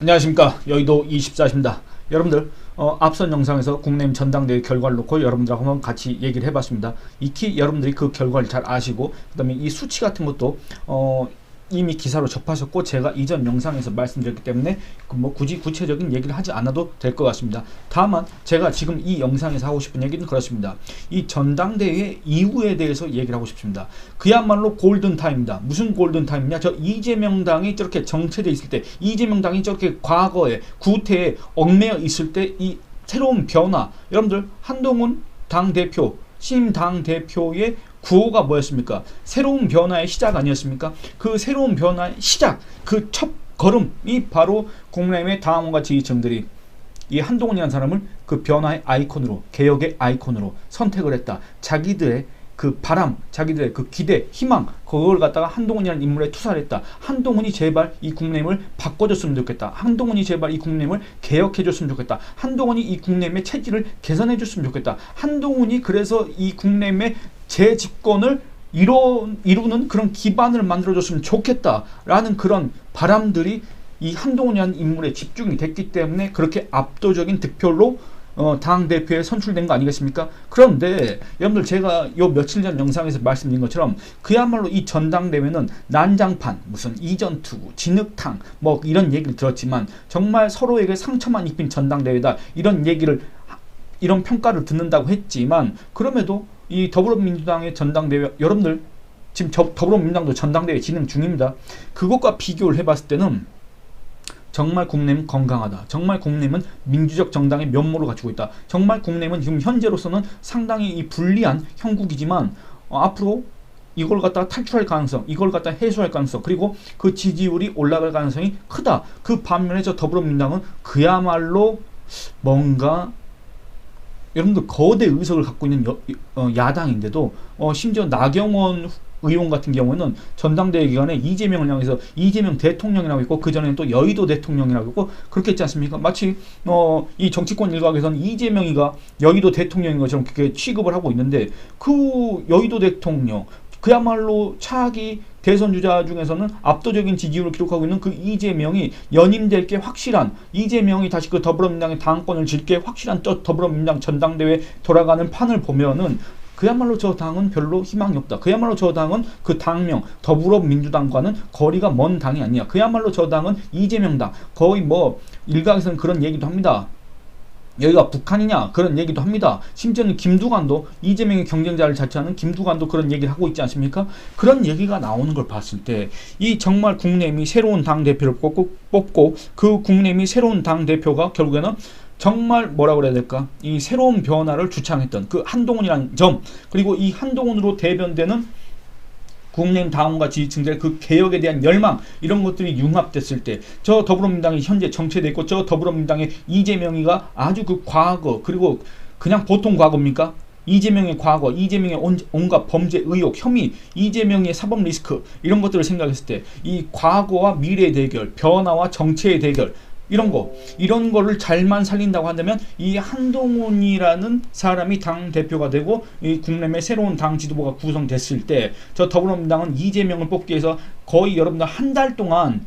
안녕하십니까, 여의도 24입니다. 여러분들 앞선 영상에서 국내임 전당대회 결과를 놓고 여러분들하고 한번 같이 얘기를 해봤습니다. 익히 여러분들이 그 결과를 잘 아시고, 그 다음에 이 수치 같은 것도 이미 기사로 접하셨고, 제가 이전 영상에서 말씀드렸기 때문에 뭐 굳이 구체적인 얘기를 하지 않아도 될 것 같습니다. 다만 제가 지금 이 영상에서 하고 싶은 얘기는 그렇습니다. 이 전당대회 이후에 대해서 얘기를 하고 싶습니다. 그야말로 골든타임입니다. 무슨 골든타임이냐? 저 이재명 당이 저렇게 정체돼 있을 때, 이재명 당이 저렇게 과거에 구태에 얽매여 있을 때 이 새로운 변화, 여러분들 한동훈 당대표, 신임 당대표의 구호가 뭐였습니까? 새로운 변화의 시작 아니었습니까? 그 새로운 변화의 시작, 그 첫 걸음이 바로 국민의힘의 당원과 지지층들이 이 한동훈이라는 사람을 그 변화의 아이콘으로, 개혁의 아이콘으로 선택을 했다. 자기들의 그 바람, 자기들의 그 기대, 희망, 그걸 갖다가 한동훈이라는 인물에 투사를 했다. 한동훈이 제발 이 국민의힘을 바꿔줬으면 좋겠다. 한동훈이 제발 이 국민의힘을 개혁해줬으면 좋겠다. 한동훈이 이 국민의힘의 체질을 개선해줬으면 좋겠다. 한동훈이 그래서 이 국민의힘의 재집권을 이루는 그런 기반을 만들어줬으면 좋겠다라는 그런 바람들이 이 한동훈이라는 인물에 집중이 됐기 때문에 그렇게 압도적인 득표로 당대표에 선출된 거 아니겠습니까? 그런데 여러분들, 제가 요 며칠 전 영상에서 말씀드린 것처럼 그야말로 이 전당대회는 난장판, 무슨 이전투구, 진흙탕 뭐 이런 얘기를 들었지만 정말 서로에게 상처만 입힌 전당대회다, 이런 얘기를, 이런 평가를 듣는다고 했지만, 그럼에도 이 더불어민주당의 전당대회, 여러분들 지금 더불어민주당도 전당대회 진행 중입니다. 그것과 비교를 해봤을 때는 정말 국민의힘은 건강하다. 정말 국민의힘은 민주적 정당의 면모를 갖추고 있다. 정말 국민의힘은 지금 현재로서는 상당히 이 불리한 형국이지만 앞으로 이걸 갖다가 탈출할 가능성, 이걸 갖다가 해소할 가능성, 그리고 그 지지율이 올라갈 가능성이 크다. 그 반면에 저 더불어민주당은 그야말로 뭔가, 여러분들 거대 의석을 갖고 있는 야당인데도 심지어 나경원 의원 같은 경우는 전당대회 기간에 이재명을 향해서 이재명 대통령이라고 있고, 그전에는 또 여의도 대통령이라고 있고, 그렇게 했지 않습니까? 마치 이 정치권 일각에서는 이재명이가 여의도 대통령인 것처럼 그렇게 취급을 하고 있는데, 그 여의도 대통령, 그야말로 차기 대선 주자 중에서는 압도적인 지지율을 기록하고 있는 그 이재명이 연임될 게 확실한, 이재명이 다시 그 더불어민주당의 당권을 질 게 확실한 저 더불어민주당 전당대회 돌아가는 판을 보면은 그야말로 저 당은 별로 희망이 없다. 그야말로 저 당은 그 당명 더불어민주당과는 거리가 먼 당이 아니야. 그야말로 저 당은 이재명 당, 거의 뭐 일각에서는 그런 얘기도 합니다. 여기가 북한이냐, 그런 얘기도 합니다. 심지어는 김두관도, 이재명의 경쟁자를 자처하는 김두관도 그런 얘기를 하고 있지 않습니까? 그런 얘기가 나오는 걸 봤을 때 이 정말 국민의힘이 새로운 당대표를 뽑고 그 국민의힘이 새로운 당대표가 결국에는 정말 뭐라고 그래야 될까, 이 새로운 변화를 주창했던 그 한동훈이라는 점, 그리고 이 한동훈으로 대변되는 국민의힘 당원과 지지층들의 그 개혁에 대한 열망, 이런 것들이 융합됐을 때 저 더불어민주당이 현재 정체돼 있고, 저 더불어민주당의 이재명이가 아주 그 과거, 그리고 그냥 보통 과거입니까? 이재명의 과거, 이재명의 온갖 범죄 의혹, 혐의, 이재명의 사법 리스크, 이런 것들을 생각했을 때 이 과거와 미래의 대결, 변화와 정체의 대결, 이런 거를 잘만 살린다고 한다면 이 한동훈이라는 사람이 당 대표가 되고 이 국민의힘의 새로운 당 지도부가 구성됐을 때 저 더불어민주당은 이재명을 뽑기 위해서 거의 여러분들 한 달 동안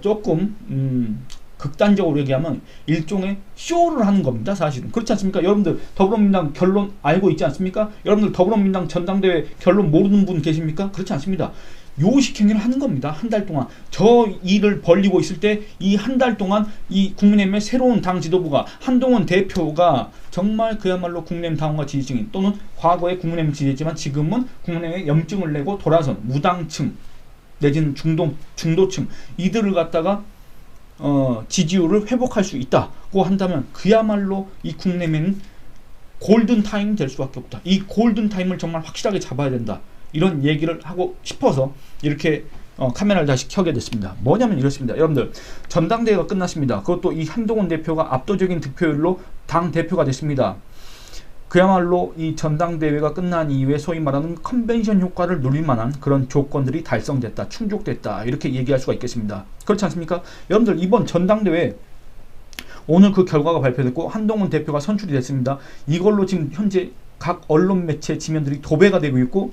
조금 극단적으로 얘기하면 일종의 쇼를 하는 겁니다. 사실은 그렇지 않습니까? 여러분들 더불어민주당 결론 알고 있지 않습니까? 여러분들 더불어민주당 전당대회 결론 모르는 분 계십니까? 그렇지 않습니다. 요식행위를 하는 겁니다. 한 달 동안 저 일을 벌리고 있을 때 이 한 달 동안 이 국민의힘의 새로운 당 지도부가, 한동훈 대표가 정말 그야말로 국민의힘 당원과 지지층인, 또는 과거에 국민의힘 지지했지만 지금은 국민의힘에 염증을 내고 돌아선 무당층 내지는 중도층, 이들을 갖다가 지지율을 회복할 수 있다고 한다면 그야말로 이 국민의힘은 골든타임이 될 수밖에 없다. 이 골든타임을 정말 확실하게 잡아야 된다. 이런 얘기를 하고 싶어서 이렇게 카메라를 다시 켜게 됐습니다. 뭐냐면 이렇습니다. 여러분들, 전당대회가 끝났습니다. 그것도 이 한동훈 대표가 압도적인 득표율로 당 대표가 됐습니다. 그야말로 이 전당대회가 끝난 이후에 소위 말하는 컨벤션 효과를 누릴 만한 그런 조건들이 달성됐다, 충족됐다, 이렇게 얘기할 수가 있겠습니다. 그렇지 않습니까? 여러분들, 이번 전당대회 오늘 그 결과가 발표됐고 한동훈 대표가 선출이 됐습니다. 이걸로 지금 현재 각 언론 매체 지면들이 도배가 되고 있고,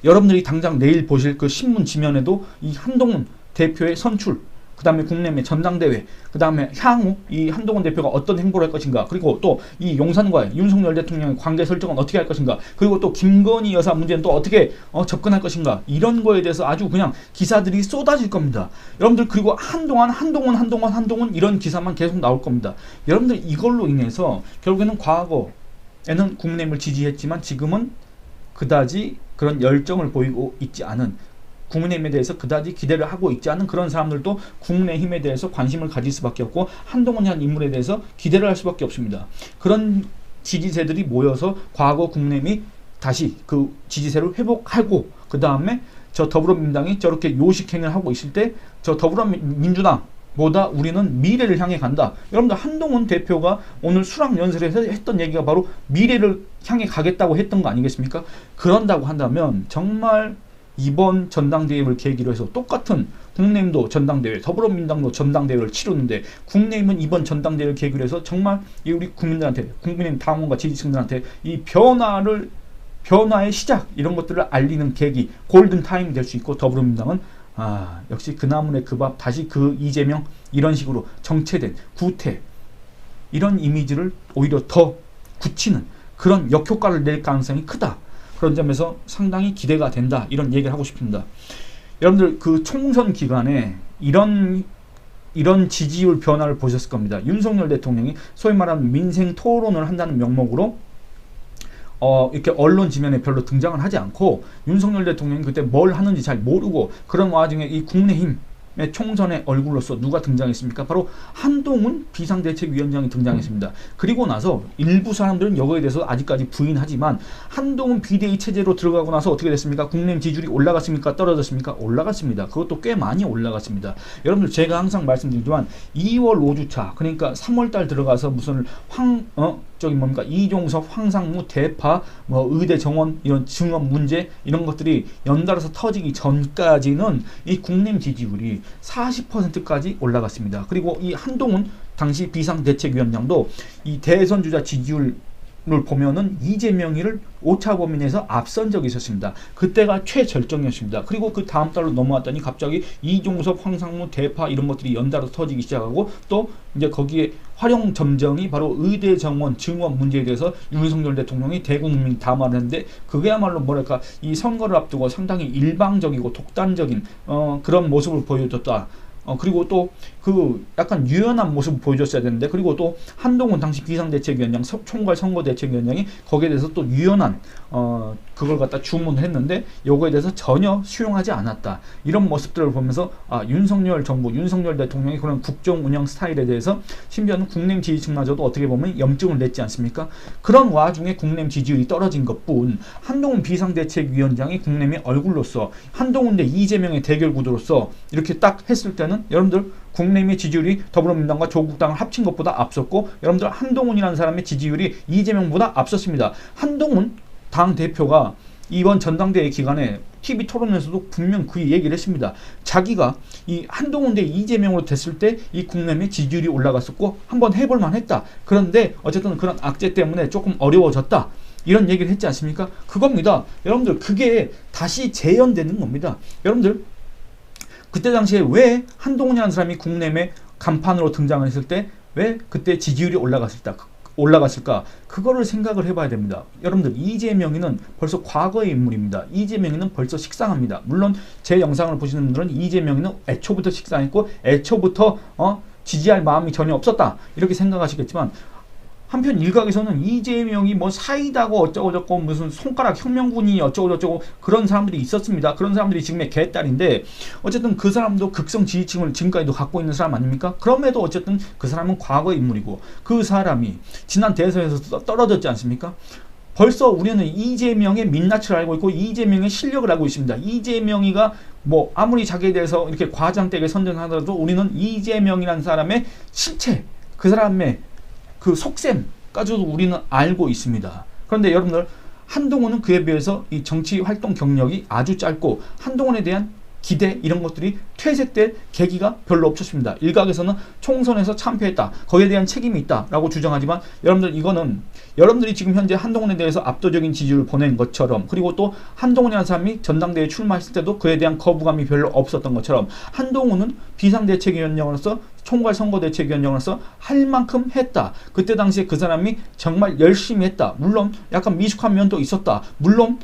여러분들이 당장 내일 보실 그 신문 지면에도 이 한동훈 대표의 선출, 그 다음에 국내의 전당대회, 그 다음에 향후 이 한동훈 대표가 어떤 행보를 할 것인가, 그리고 또 이 용산과의 윤석열 대통령의 관계 설정은 어떻게 할 것인가, 그리고 또 김건희 여사 문제는 또 어떻게 접근할 것인가, 이런 거에 대해서 아주 그냥 기사들이 쏟아질 겁니다. 여러분들, 그리고 한동훈 이런 기사만 계속 나올 겁니다. 여러분들, 이걸로 인해서 결국에는 과거에는 국민의힘을 지지했지만 지금은 그다지 그런 열정을 보이고 있지 않은, 국민의힘에 대해서 그다지 기대를 하고 있지 않은 그런 사람들도 국민의힘에 대해서 관심을 가질 수밖에 없고, 한동훈이라는 인물에 대해서 기대를 할 수밖에 없습니다. 그런 지지세들이 모여서 과거 국민의힘이 다시 그 지지세를 회복하고, 그 다음에 저 더불어민주당이 저렇게 요식행위를 하고 있을 때 저 더불어민주당보다 우리는 미래를 향해 간다. 여러분들, 한동훈 대표가 오늘 수락연설에서 했던 얘기가 바로 미래를 향해 가겠다고 했던 거 아니겠습니까? 그런다고 한다면 정말 이번 전당대회를 계기로 해서 똑같은, 국민의힘도 전당대회, 더불어민주당도 전당대회를 치르는데, 국민의힘은 이번 전당대회를 계기로 해서 정말 우리 국민들한테, 국민의힘 당원과 지지층들한테 이 변화의 시작, 이런 것들을 알리는 계기, 골든타임이 될 수 있고, 더불어민주당은 역시 그 나물의 그 밥, 다시 그 이재명, 이런 식으로 정체된 구태, 이런 이미지를 오히려 더 굳히는 그런 역효과를 낼 가능성이 크다. 그런 점에서 상당히 기대가 된다, 이런 얘기를 하고 싶습니다. 여러분들, 그 총선 기간에 이런 지지율 변화를 보셨을 겁니다. 윤석열 대통령이 소위 말하는 민생 토론을 한다는 명목으로 이렇게 언론 지면에 별로 등장을 하지 않고, 윤석열 대통령이 그때 뭘 하는지 잘 모르고, 그런 와중에 이 국민의힘 총선의 얼굴로서 누가 등장했습니까? 바로 한동훈 비상대책위원장이 등장했습니다. 그리고 나서 일부 사람들은 여기에 대해서 아직까지 부인하지만, 한동훈 비대위 체제로 들어가고 나서 어떻게 됐습니까? 국민의힘 지지율이 올라갔습니까? 떨어졌습니까? 올라갔습니다. 그것도 꽤 많이 올라갔습니다. 여러분들, 제가 항상 말씀드리지만 2월 5주차, 그러니까 3월달 들어가서 무슨 이종섭, 황상무, 대파, 의대 정원, 이런 증원 문제, 이런 것들이 연달아서 터지기 전까지는 이 국민의힘 지지율이 40%까지 올라갔습니다. 그리고 이 한동훈 당시 비상대책위원장도 이 대선 주자 지지율을 보면은 이재명이를 오차 범위 내에서 앞선 적이 있었습니다. 그때가 최절정이었습니다. 그리고 그 다음 달로 넘어왔더니 갑자기 이종섭, 황상무, 대파, 이런 것들이 연달아 터지기 시작하고, 또 이제 거기에 활용 점정이 바로 의대 정원, 증원 문제에 대해서 윤석열 대통령이 대국민 담화를 했는데, 그게야말로 뭐랄까, 이 선거를 앞두고 상당히 일방적이고 독단적인 그런 모습을 보여줬다. 그리고 또 그 약간 유연한 모습을 보여줬어야 되는데, 그리고 또 한동훈 당시 비상대책위원장, 총괄 선거대책위원장이 거기에 대해서 또 유연한 그걸 갖다 주문을 했는데, 요거에 대해서 전혀 수용하지 않았다. 이런 모습들을 보면서 윤석열 정부, 윤석열 대통령의 그런 국정 운영 스타일에 대해서 심지어는 국민의힘 지지층마저도 어떻게 보면 염증을 냈지 않습니까? 그런 와중에 국민의힘 지지율이 떨어진 것뿐, 한동훈 비상대책위원장이 국민의힘의 얼굴로서, 한동훈 대 이재명의 대결 구도로서 이렇게 딱 했을 때는 여러분들, 국민의힘의 지지율이 더불어민주당과 조국당을 합친 것보다 앞섰고, 여러분들, 한동훈이라는 사람의 지지율이 이재명보다 앞섰습니다. 한동훈 당대표가 이번 전당대회 기간에 TV 토론에서도 분명 그 얘기를 했습니다. 자기가 이 한동훈 대 이재명으로 됐을 때 이 국민의힘의 지지율이 올라갔었고 한번 해볼만 했다. 그런데 어쨌든 그런 악재 때문에 조금 어려워졌다. 이런 얘기를 했지 않습니까? 그겁니다. 여러분들, 그게 다시 재현되는 겁니다. 여러분들, 그때 당시에 왜 한동훈이라는 사람이 국민의힘의 간판으로 등장을 했을 때 왜 그때 지지율이 올라갔을까? 그거를 생각을 해봐야 됩니다. 여러분들, 이재명이는 벌써 과거의 인물입니다. 이재명이는 벌써 식상합니다. 물론 제 영상을 보시는 분들은 이재명이는 애초부터 식상했고 애초부터 지지할 마음이 전혀 없었다, 이렇게 생각하시겠지만, 한편 일각에서는 이재명이 뭐 사이다고 어쩌고저쩌고, 무슨 손가락 혁명군이 어쩌고저쩌고, 그런 사람들이 있었습니다. 그런 사람들이 지금의 개딸인데, 어쨌든 그 사람도 극성 지지층을 지금까지도 갖고 있는 사람 아닙니까? 그럼에도 어쨌든 그 사람은 과거의 인물이고, 그 사람이 지난 대선에서 떨어졌지 않습니까? 벌써 우리는 이재명의 민낯을 알고 있고 이재명의 실력을 알고 있습니다. 이재명이가 뭐 아무리 자기에 대해서 이렇게 과장되게 선전하더라도 우리는 이재명이라는 사람의 실체, 그 사람의 그 속셈까지도 우리는 알고 있습니다. 그런데 여러분들, 한동훈은 그에 비해서 이 정치 활동 경력이 아주 짧고, 한동훈에 대한 기대 이런 것들이 퇴색될 계기가 별로 없었습니다. 일각에서는 총선에서 참패했다, 거기에 대한 책임이 있다라고 주장하지만 여러분들 이거는 여러분들이 지금 현재 한동훈에 대해서 압도적인 지지를 보낸 것처럼, 그리고 또 한동훈이라는 사람이 전당대회에 출마했을 때도 그에 대한 거부감이 별로 없었던 것처럼 한동훈은 비상대책위원장으로서 총괄선거대책위원장으로서 할 만큼 했다. 그때 당시에 그 사람이 정말 열심히 했다. 물론 약간 미숙한 면도 있었다. 물론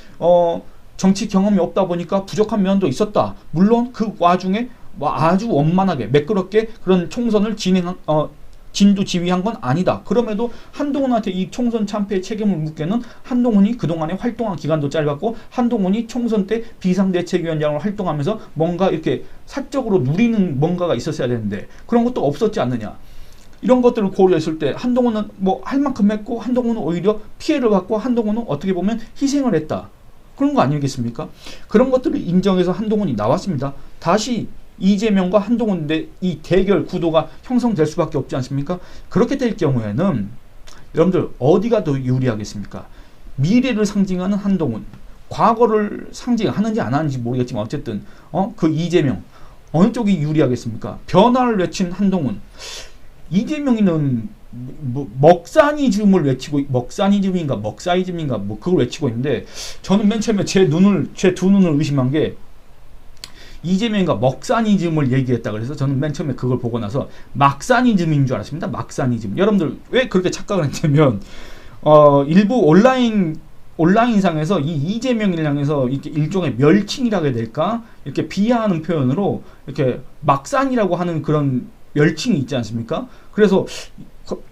정치 경험이 없다 보니까 부족한 면도 있었다. 물론 그 와중에 아주 원만하게 매끄럽게 그런 총선을 진두지휘한 건 아니다. 그럼에도 한동훈한테 이 총선 참패의 책임을 묻기에는 한동훈이 그동안에 활동한 기간도 짧았고 한동훈이 총선 때 비상대책위원장으로 활동하면서 뭔가 이렇게 사적으로 누리는 뭔가가 있었어야 되는데 그런 것도 없었지 않느냐. 이런 것들을 고려했을 때 한동훈은 뭐 할 만큼 했고 한동훈은 오히려 피해를 받고 한동훈은 어떻게 보면 희생을 했다. 그런 거 아니겠습니까? 그런 것들을 인정해서 한동훈이 나왔습니다. 다시 이재명과 한동훈의 이 대결 구도가 형성될 수밖에 없지 않습니까? 그렇게 될 경우에는 여러분들 어디가 더 유리하겠습니까? 미래를 상징하는 한동훈, 과거를 상징하는지 안 하는지 모르겠지만 어쨌든 그 이재명 어느 쪽이 유리하겠습니까? 변화를 외친 한동훈, 이재명이는 뭐 먹사니즘을 외치고 먹사니즘인가 뭐 그걸 외치고 있는데 저는 맨 처음에 제 두 눈을 의심한 게 이재명이가 먹사니즘을 얘기했다 그래서 저는 맨 처음에 그걸 보고 나서 막사니즘인 줄 알았습니다. 막사니즘. 여러분들 왜 그렇게 착각을 했냐면 일부 온라인상에서 이 이재명을 향해서 이렇게 일종의 멸칭이라고 해야 될까? 이렇게 비하하는 표현으로 이렇게 막산이라고 하는 그런 멸칭이 있지 않습니까? 그래서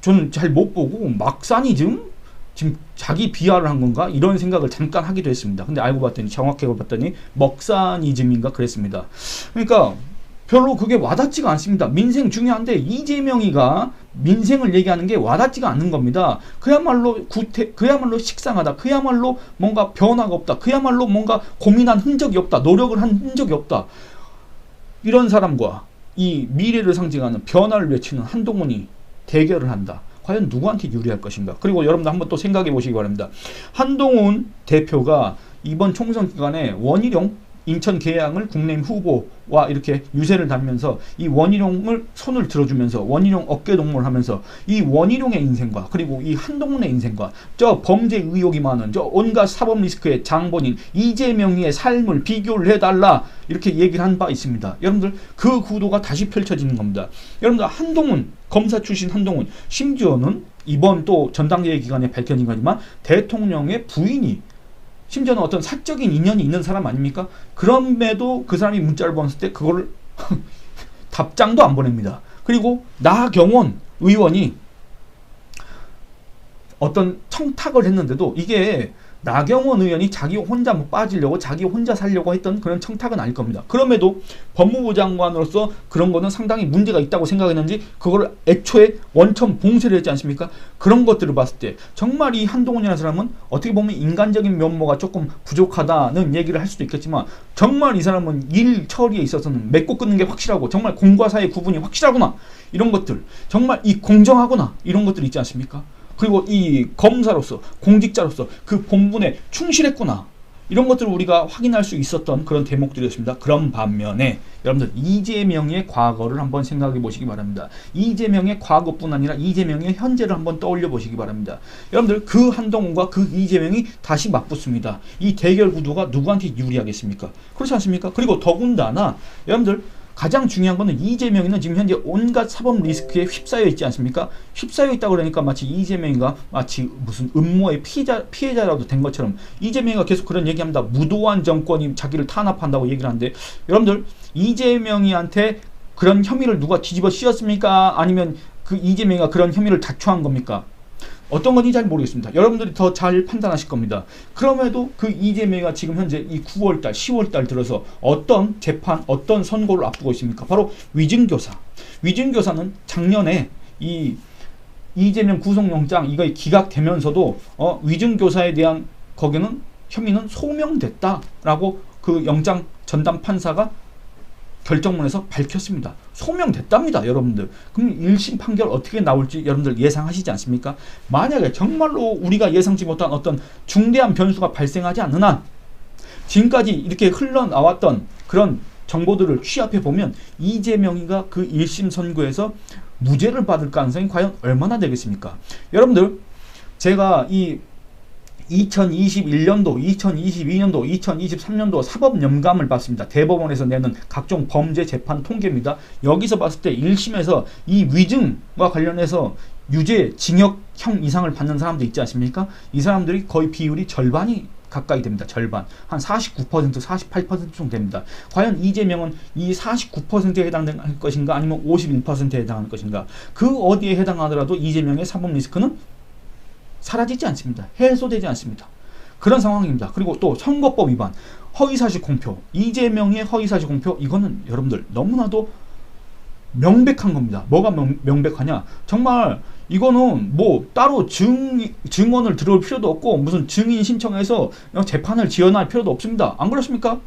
저는 잘 못 보고 막사니즘? 지금 자기 비하를 한 건가? 이런 생각을 잠깐 하기도 했습니다. 근데 알고 봤더니 정확하게 봤더니 먹사니즘인가 그랬습니다. 그러니까 별로 그게 와닿지가 않습니다. 민생 중요한데 이재명이가 민생을 얘기하는 게 와닿지가 않는 겁니다. 그야말로 그야말로 식상하다. 그야말로 뭔가 변화가 없다. 그야말로 뭔가 고민한 흔적이 없다. 노력을 한 흔적이 없다. 이런 사람과 이 미래를 상징하는 변화를 외치는 한동훈이 대결을 한다. 과연 누구한테 유리할 것인가? 그리고 여러분들 한번 또 생각해 보시기 바랍니다. 한동훈 대표가 이번 총선 기간에 원희룡 인천 계양을 국내임 후보와 이렇게 유세를 다니면서 이 원희룡을 손을 들어주면서 원희룡 어깨 동무를 하면서 이 원희룡의 인생과 그리고 이 한동훈의 인생과 저 범죄 의혹이 많은 저 온갖 사법 리스크의 장본인 이재명의 삶을 비교를 해달라 이렇게 얘기를 한 바 있습니다. 여러분들 그 구도가 다시 펼쳐지는 겁니다. 여러분들 한동훈 검사 출신 한동훈 심지어는 이번 또 전당대회 기간에 밝혀진 거지만 대통령의 부인이 심지어는 어떤 사적인 인연이 있는 사람 아닙니까? 그럼에도 그 사람이 문자를 보냈을 때 그거를 답장도 안 보냅니다. 그리고 나경원 의원이 어떤 청탁을 했는데도 이게 나경원 의원이 자기 혼자 뭐 빠지려고 자기 혼자 살려고 했던 그런 청탁은 아닐 겁니다. 그럼에도 법무부 장관으로서 그런 거는 상당히 문제가 있다고 생각했는지 그거를 애초에 원천 봉쇄를 했지 않습니까? 그런 것들을 봤을 때 정말 이 한동훈이라는 사람은 어떻게 보면 인간적인 면모가 조금 부족하다는 얘기를 할 수도 있겠지만 정말 이 사람은 일 처리에 있어서는 맺고 끊는 게 확실하고 정말 공과 사의 구분이 확실하구나 이런 것들 정말 이 공정하구나 이런 것들 있지 않습니까? 그리고 이 검사로서 공직자로서 그 본분에 충실했구나 이런 것들을 우리가 확인할 수 있었던 그런 대목들이었습니다. 그런 반면에 여러분들 이재명의 과거를 한번 생각해 보시기 바랍니다. 이재명의 과거뿐 아니라 이재명의 현재를 한번 떠올려 보시기 바랍니다. 여러분들 그 한동훈과 그 이재명이 다시 맞붙습니다. 이 대결 구도가 누구한테 유리하겠습니까? 그렇지 않습니까? 그리고 더군다나 여러분들 가장 중요한 거는 이재명이는 지금 현재 온갖 사법 리스크에 휩싸여 있지 않습니까? 휩싸여 있다고 그러니까 마치 이재명이가 마치 무슨 음모의 피해자라도 된 것처럼 이재명이가 계속 그런 얘기합니다. 무도한 정권이 자기를 탄압한다고 얘기를 하는데 여러분들 이재명이한테 그런 혐의를 누가 뒤집어 씌웠습니까? 아니면 그 이재명이가 그런 혐의를 자초한 겁니까? 어떤 건지 잘 모르겠습니다. 여러분들이 더 잘 판단하실 겁니다. 그럼에도 그 이재명이가 지금 현재 이 9월달, 10월달 들어서 어떤 재판, 어떤 선고를 앞두고 있습니까? 바로 위증교사. 위증교사는 작년에 이 이재명 구속영장 이거 기각되면서도 위증교사에 대한 거기는 혐의는 소명됐다라고 그 영장 전담 판사가 결정문에서 밝혔습니다. 소명됐답니다, 여러분들. 그럼 1심 판결 어떻게 나올지 여러분들 예상하시지 않습니까? 만약에 정말로 우리가 예상치 못한 어떤 중대한 변수가 발생하지 않는 한 지금까지 이렇게 흘러나왔던 그런 정보들을 취합해 보면 이재명이가 그 1심 선고에서 무죄를 받을 가능성이 과연 얼마나 되겠습니까? 여러분들, 제가 이 2021년도, 2022년도, 2023년도 사법연감을 봤습니다. 대법원에서 내는 각종 범죄 재판 통계입니다. 여기서 봤을 때 1심에서 이 위증과 관련해서 유죄, 징역형 이상을 받는 사람도 있지 않습니까? 이 사람들이 거의 비율이 절반이 가까이 됩니다. 절반. 한 49%, 48% 정도 됩니다. 과연 이재명은 이 49%에 해당할 것인가 아니면 51%에 해당하는 것인가? 그 어디에 해당하더라도 이재명의 사법 리스크는 사라지지 않습니다. 해소되지 않습니다. 그런 상황입니다. 그리고 또 선거법 위반, 허위사실 공표, 이재명의 허위사실 공표, 이거는 여러분들 너무나도 명백한 겁니다. 뭐가 명백하냐? 정말 이거는 뭐 따로 증언을 들어올 필요도 없고 무슨 증인 신청해서 재판을 지연할 필요도 없습니다. 안 그렇습니까?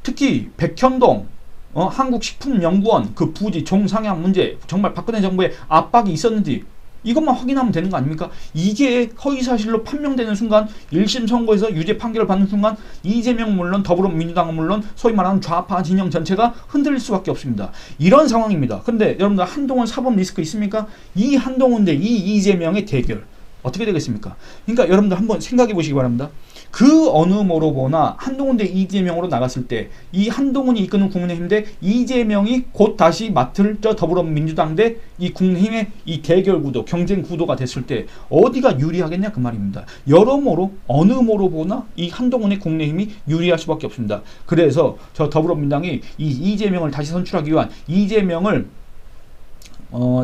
특히 백현동 한국식품연구원 그 부지 종상향 문제, 정말 박근혜 정부의 압박이 있었는지 이것만 확인하면 되는 거 아닙니까? 이게 허위사실로 판명되는 순간, 1심 선고에서 유죄 판결을 받는 순간 이재명 물론 더불어민주당은 물론 소위 말하는 좌파 진영 전체가 흔들릴 수밖에 없습니다. 이런 상황입니다. 근데 여러분들 한동훈 사법 리스크 있습니까? 이 한동훈 대 이 이재명의 대결 어떻게 되겠습니까? 그러니까 여러분들 한번 생각해 보시기 바랍니다. 그 어느 모로 보나 한동훈 대 이재명으로 나갔을 때 이 한동훈이 이끄는 국민의힘 대 이재명이 곧 다시 맡을 저 더불어민주당 대 이 국민의힘의 이 대결 구도, 경쟁 구도가 됐을 때 어디가 유리하겠냐 그 말입니다. 여러모로 어느 모로 보나 이 한동훈의 국민의힘이 유리할 수밖에 없습니다. 그래서 저 더불어민주당이 이 이재명을 다시 선출하기 위한 이재명을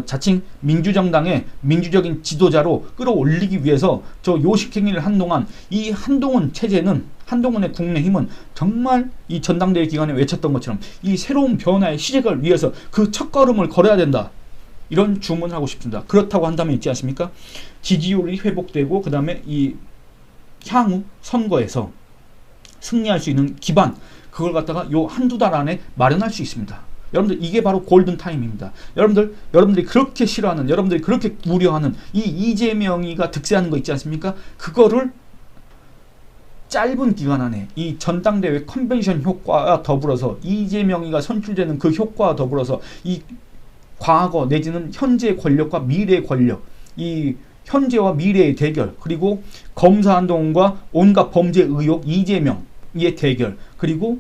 자칭 민주정당의 민주적인 지도자로 끌어올리기 위해서 저 요식행위를 한동안 이 한동훈 체제는, 한동훈의 국민의힘은 정말 이 전당대회 기간에 외쳤던 것처럼 이 새로운 변화의 시작을 위해서 그 첫걸음을 걸어야 된다. 이런 주문을 하고 싶습니다. 그렇다고 한다면 있지 않습니까? 지지율이 회복되고 그 다음에 이 향후 선거에서 승리할 수 있는 기반, 그걸 갖다가 요 한두 달 안에 마련할 수 있습니다. 여러분들 이게 바로 골든 타임입니다. 여러분들이 그렇게 싫어하는, 여러분들이 그렇게 우려하는 이 이재명이가 득세하는 거 있지 않습니까? 그거를 짧은 기간 안에 이 전당대회 컨벤션 효과와 더불어서 이재명이가 선출되는 그 효과와 더불어서 이 과거 내지는 현재의 권력과 미래의 권력, 이 현재와 미래의 대결, 그리고 검사 한동훈과 온갖 범죄 의혹 이재명의 대결, 그리고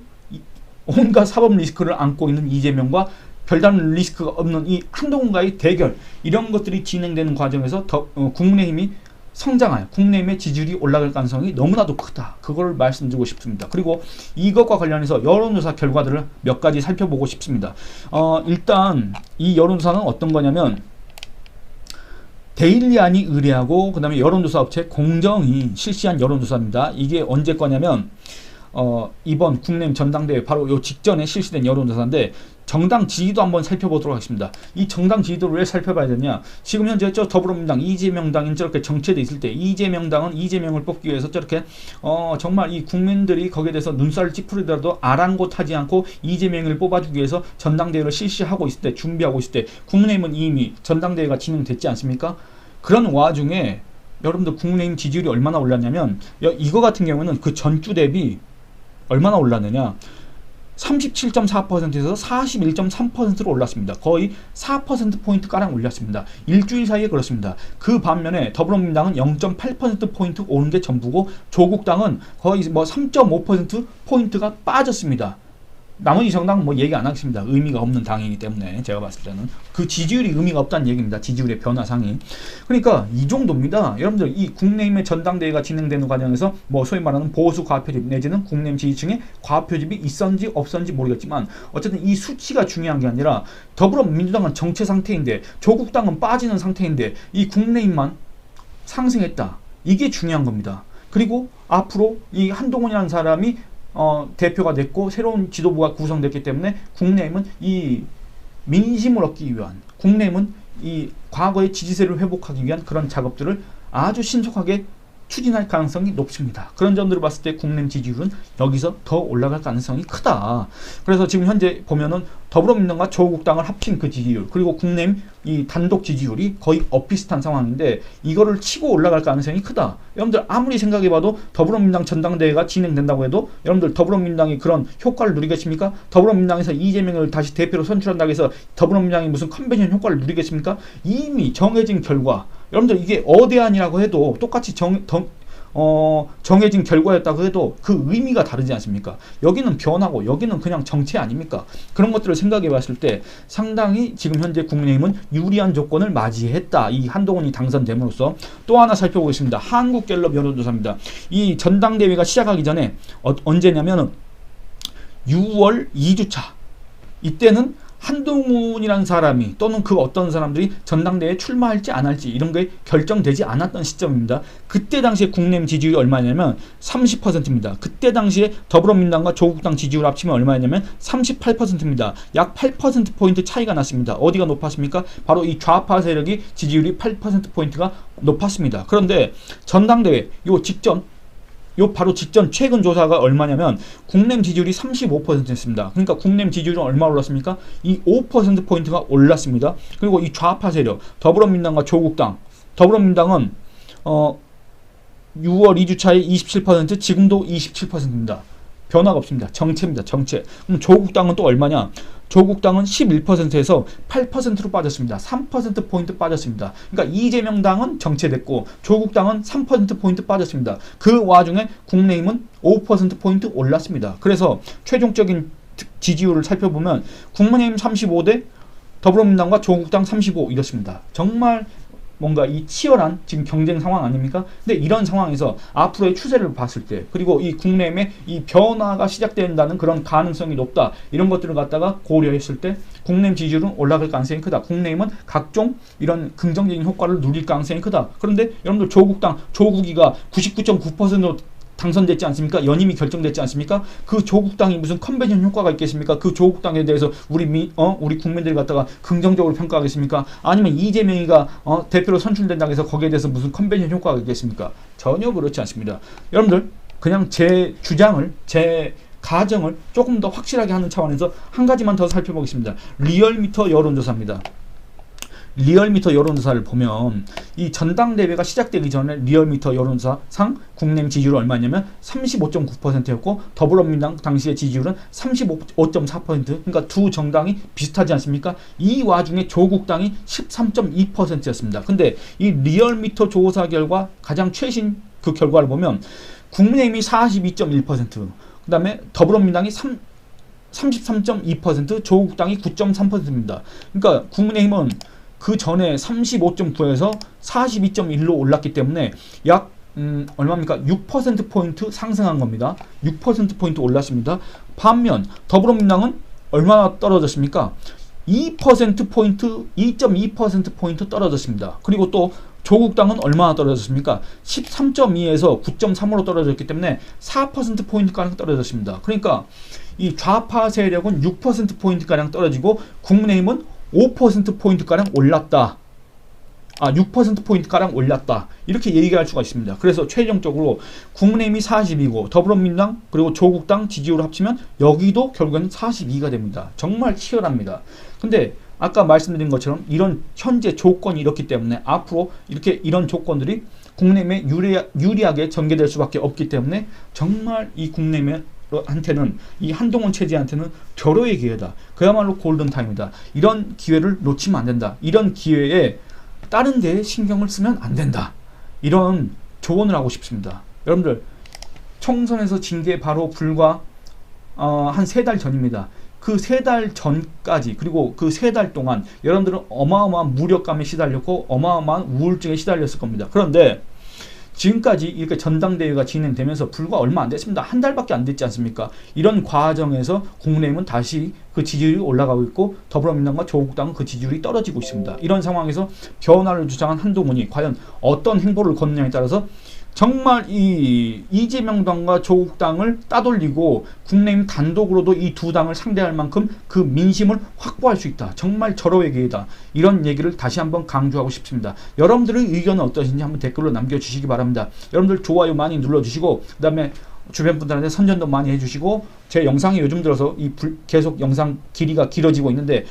온갖 사법 리스크를 안고 있는 이재명과 별다른 리스크가 없는 이 한동훈과의 대결, 이런 것들이 진행되는 과정에서 국민의힘이 성장할, 국민의힘의 지지율이 올라갈 가능성이 너무나도 크다. 그걸 말씀드리고 싶습니다. 그리고 이것과 관련해서 여론조사 결과들을 몇 가지 살펴보고 싶습니다. 일단 이 여론조사는 어떤 거냐면 데일리안이 의뢰하고 그 다음에 여론조사 업체 공정이 실시한 여론조사입니다. 이게 언제 거냐면 이번 국내임 전당대회 바로 요 직전에 실시된 여론조사인데 정당 지지도 한번 살펴보도록 하겠습니다. 이 정당 지지도를 왜 살펴봐야 되냐? 지금 현재 저 더불어민주당 이재명당이 저렇게 정체돼 있을 때 이재명당은 이재명을 뽑기 위해서 저렇게 정말 이 국민들이 거기에 대해서 눈살을 찌푸리더라도 아랑곳하지 않고 이재명을 뽑아주기 위해서 전당대회를 실시하고 있을 때, 준비하고 있을 때 국민의힘은 이미 전당대회가 진행됐지 않습니까? 그런 와중에 여러분들 국민의힘 지지율이 얼마나 올랐냐면 이거 같은 경우는 그 전주 대비 얼마나 올랐느냐? 37.4%에서 41.3%로 올랐습니다. 거의 4%포인트 가량 올렸습니다. 일주일 사이에 그렇습니다. 그 반면에 더불어민주당은 0.8%포인트 오른 게 전부고 조국당은 거의 뭐 3.5%포인트가 빠졌습니다. 나머지 정당은 뭐 얘기 안 하겠습니다. 의미가 없는 당이기 때문에 제가 봤을 때는 그 지지율이 의미가 없다는 얘기입니다. 지지율의 변화상이. 그러니까 이 정도입니다. 여러분들 이 국내임의 전당대회가 진행되는 과정에서 뭐 소위 말하는 보수 과표집 내지는 국내임 지지층에 과표집이 있었는지 없었는지 모르겠지만 어쨌든 이 수치가 중요한 게 아니라 더불어민주당은 정체 상태인데 조국당은 빠지는 상태인데 이 국내임만 상승했다. 이게 중요한 겁니다. 그리고 앞으로 이 한동훈이라는 사람이 대표가 됐고 새로운 지도부가 구성됐기 때문에 국내힘은 이 민심을 얻기 위한, 국내힘은 이 과거의 지지세를 회복하기 위한 그런 작업들을 아주 신속하게 추진할 가능성이 높습니다. 그런 점들을 봤을 때 국민의힘 지지율은 여기서 더 올라갈 가능성이 크다. 그래서 지금 현재 보면은 더불어민주당과 조국당을 합친 그 지지율, 그리고 국민의힘 이 단독 지지율이 거의 엇비슷한 상황인데 이거를 치고 올라갈 가능성이 크다. 여러분들 아무리 생각해봐도 더불어민주당 전당대회가 진행된다고 해도 여러분들 더불어민주당이 그런 효과를 누리겠습니까? 더불어민주당에서 이재명을 다시 대표로 선출한다고 해서 더불어민주당이 무슨 컨벤션 효과를 누리겠습니까? 이미 정해진 결과, 여러분들 이게 어대안이라고 해도 똑같이 정해진 결과였다고 해도 그 의미가 다르지 않습니까? 여기는 변하고 여기는 그냥 정체 아닙니까? 그런 것들을 생각해 봤을 때 상당히 지금 현재 국민의힘은 유리한 조건을 맞이했다. 이 한동훈이 당선됨으로써. 또 하나 살펴보겠습니다. 한국갤럽 여론조사입니다. 이 전당대회가 시작하기 전에 언제냐면은 6월 2주차 이때는 한동훈이라는 사람이 또는 그 어떤 사람들이 전당대회에 출마할지 안 할지 이런 게 결정되지 않았던 시점입니다. 그때 당시에 국민의힘 지지율이 얼마냐면 30%입니다. 그때 당시에 더불어민주당과 조국당 지지율 합치면 얼마냐면 38%입니다. 약 8%포인트 차이가 났습니다. 어디가 높았습니까? 바로 이 좌파 세력이 지지율이 8%포인트가 높았습니다. 그런데 전당대회 바로 직전 최근 조사가 얼마냐면 국민의힘 지지율이 35%였습니다. 그러니까 국민의힘 지지율은 얼마 올랐습니까? 이 5%포인트가 올랐습니다. 그리고 이 좌파 세력 더불어민주당과 조국당, 더불어민주당은 6월 2주차에 27%, 지금도 27%입니다. 변화가 없습니다. 정체입니다. 정체. 그럼 조국당은 또 얼마냐? 조국당은 11%에서 8%로 빠졌습니다. 3%포인트 빠졌습니다. 그러니까 이재명 당은 정체됐고 조국당은 3%포인트 빠졌습니다. 그 와중에 국민의힘은 5%포인트 올랐습니다. 그래서 최종적인 지지율을 살펴보면 국민의힘 35대 더불어민주당과 조국당 35 이렇습니다. 정말 뭔가 이 치열한 지금 경쟁 상황 아닙니까? 근데 이런 상황에서 앞으로의 추세를 봤을 때, 그리고 이 국내의 이 변화가 시작된다는 그런 가능성이 높다. 이런 것들을 갖다가 고려했을 때 국내임 지지율은 올라갈 가능성이 크다. 국내임은 각종 이런 긍정적인 효과를 누릴 가능성이 크다. 그런데 여러분들 조국이가 99.9%로 당선됐지 않습니까? 연임이 결정됐지 않습니까? 그 조국당이 무슨 컨벤션 효과가 있겠습니까? 그 조국당에 대해서 우리 국민들이 갖다가 긍정적으로 평가하겠습니까? 아니면 이재명이가 대표로 선출된다고 해서 거기에 대해서 무슨 컨벤션 효과가 있겠습니까? 전혀 그렇지 않습니다. 여러분들 그냥 제 주장을, 제 가정을 조금 더 확실하게 하는 차원에서 한 가지만 더 살펴보겠습니다. 리얼미터 여론조사입니다. 리얼미터 여론조사를 보면 이 전당대회가 시작되기 전에 리얼미터 여론조사상 국민의힘 지지율은 얼마냐면 35.9%였고 더불어민주당 당시의 지지율은 35.4%. 그러니까 두 정당이 비슷하지 않습니까? 이 와중에 조국당이 13.2%였습니다. 근데 이 리얼미터 조사 결과 가장 최신 그 결과를 보면 국민의힘이 42.1%, 그 다음에 더불어민주당이 33.2%, 조국당이 9.3%입니다. 그러니까 국민의힘은 그 전에 35.9에서 42.1로 올랐기 때문에 약 얼마입니까? 6%포인트 상승한 겁니다. 6%포인트 올랐습니다. 반면 더불어민주당은 얼마나 떨어졌습니까? 2%포인트, 2.2%포인트 떨어졌습니다. 그리고 또 조국당은 얼마나 떨어졌습니까? 13.2에서 9.3으로 떨어졌기 때문에 4%포인트가량 떨어졌습니다. 그러니까 이 좌파 세력은 6%포인트가량 떨어지고 국민의힘은 5%포인트가량 올랐다. 6%포인트가량 올랐다. 이렇게 얘기할 수가 있습니다. 그래서 최종적으로 국민의힘이 42고 더불어민주당 그리고 조국당 지지율을 합치면 여기도 결국에는 42가 됩니다. 정말 치열합니다. 근데 아까 말씀드린 것처럼 이런 현재 조건이 이렇기 때문에 앞으로 이런 조건들이 국민의힘에 유리하게 전개될 수밖에 없기 때문에 정말 이 국민의힘에 한테는 이 한동훈 체제한테는 절호의 기회다. 그야말로 골든타임이다. 이런 기회를 놓치면 안 된다. 이런 기회에 다른 데에 신경을 쓰면 안 된다. 이런 조언을 하고 싶습니다. 여러분들 총선에서 진 게 바로 불과 한 3달 전입니다. 그 3달 전까지 그리고 그 3달 동안 여러분들은 어마어마한 무력감에 시달렸고 어마어마한 우울증에 시달렸을 겁니다. 그런데 지금까지 이렇게 전당대회가 진행되면서 불과 얼마 안 됐습니다. 한 달밖에 안 됐지 않습니까? 이런 과정에서 국민의힘은 다시 그 지지율이 올라가고 있고 더불어민주당과 조국당은 그 지지율이 떨어지고 있습니다. 이런 상황에서 변화를 주장한 한동훈이 과연 어떤 행보를 걷느냐에 따라서 정말 이 이재명 당과 조국 당을 따돌리고 국민의힘 단독으로도 이 두 당을 상대할 만큼 그 민심을 확보할 수 있다. 정말 절호의 기회다. 이런 얘기를 다시 한번 강조하고 싶습니다. 여러분들의 의견은 어떠신지 한번 댓글로 남겨주시기 바랍니다. 여러분들 좋아요 많이 눌러주시고 그 다음에 주변 분들한테 선전도 많이 해주시고 제 영상이 요즘 들어서 계속 영상 길이가 길어지고 있는데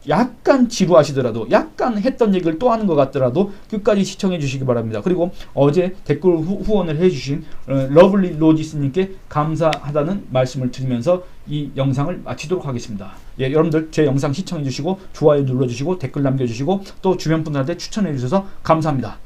약간 지루하시더라도 약간 했던 얘기를 또 하는 것 같더라도 끝까지 시청해 주시기 바랍니다. 그리고 어제 댓글 후원을 해주신 러블리 로지스님께 감사하다는 말씀을 드리면서 이 영상을 마치도록 하겠습니다. 예, 여러분들 제 영상 시청해 주시고 좋아요 눌러주시고 댓글 남겨주시고 또 주변 분들한테 추천해 주셔서 감사합니다.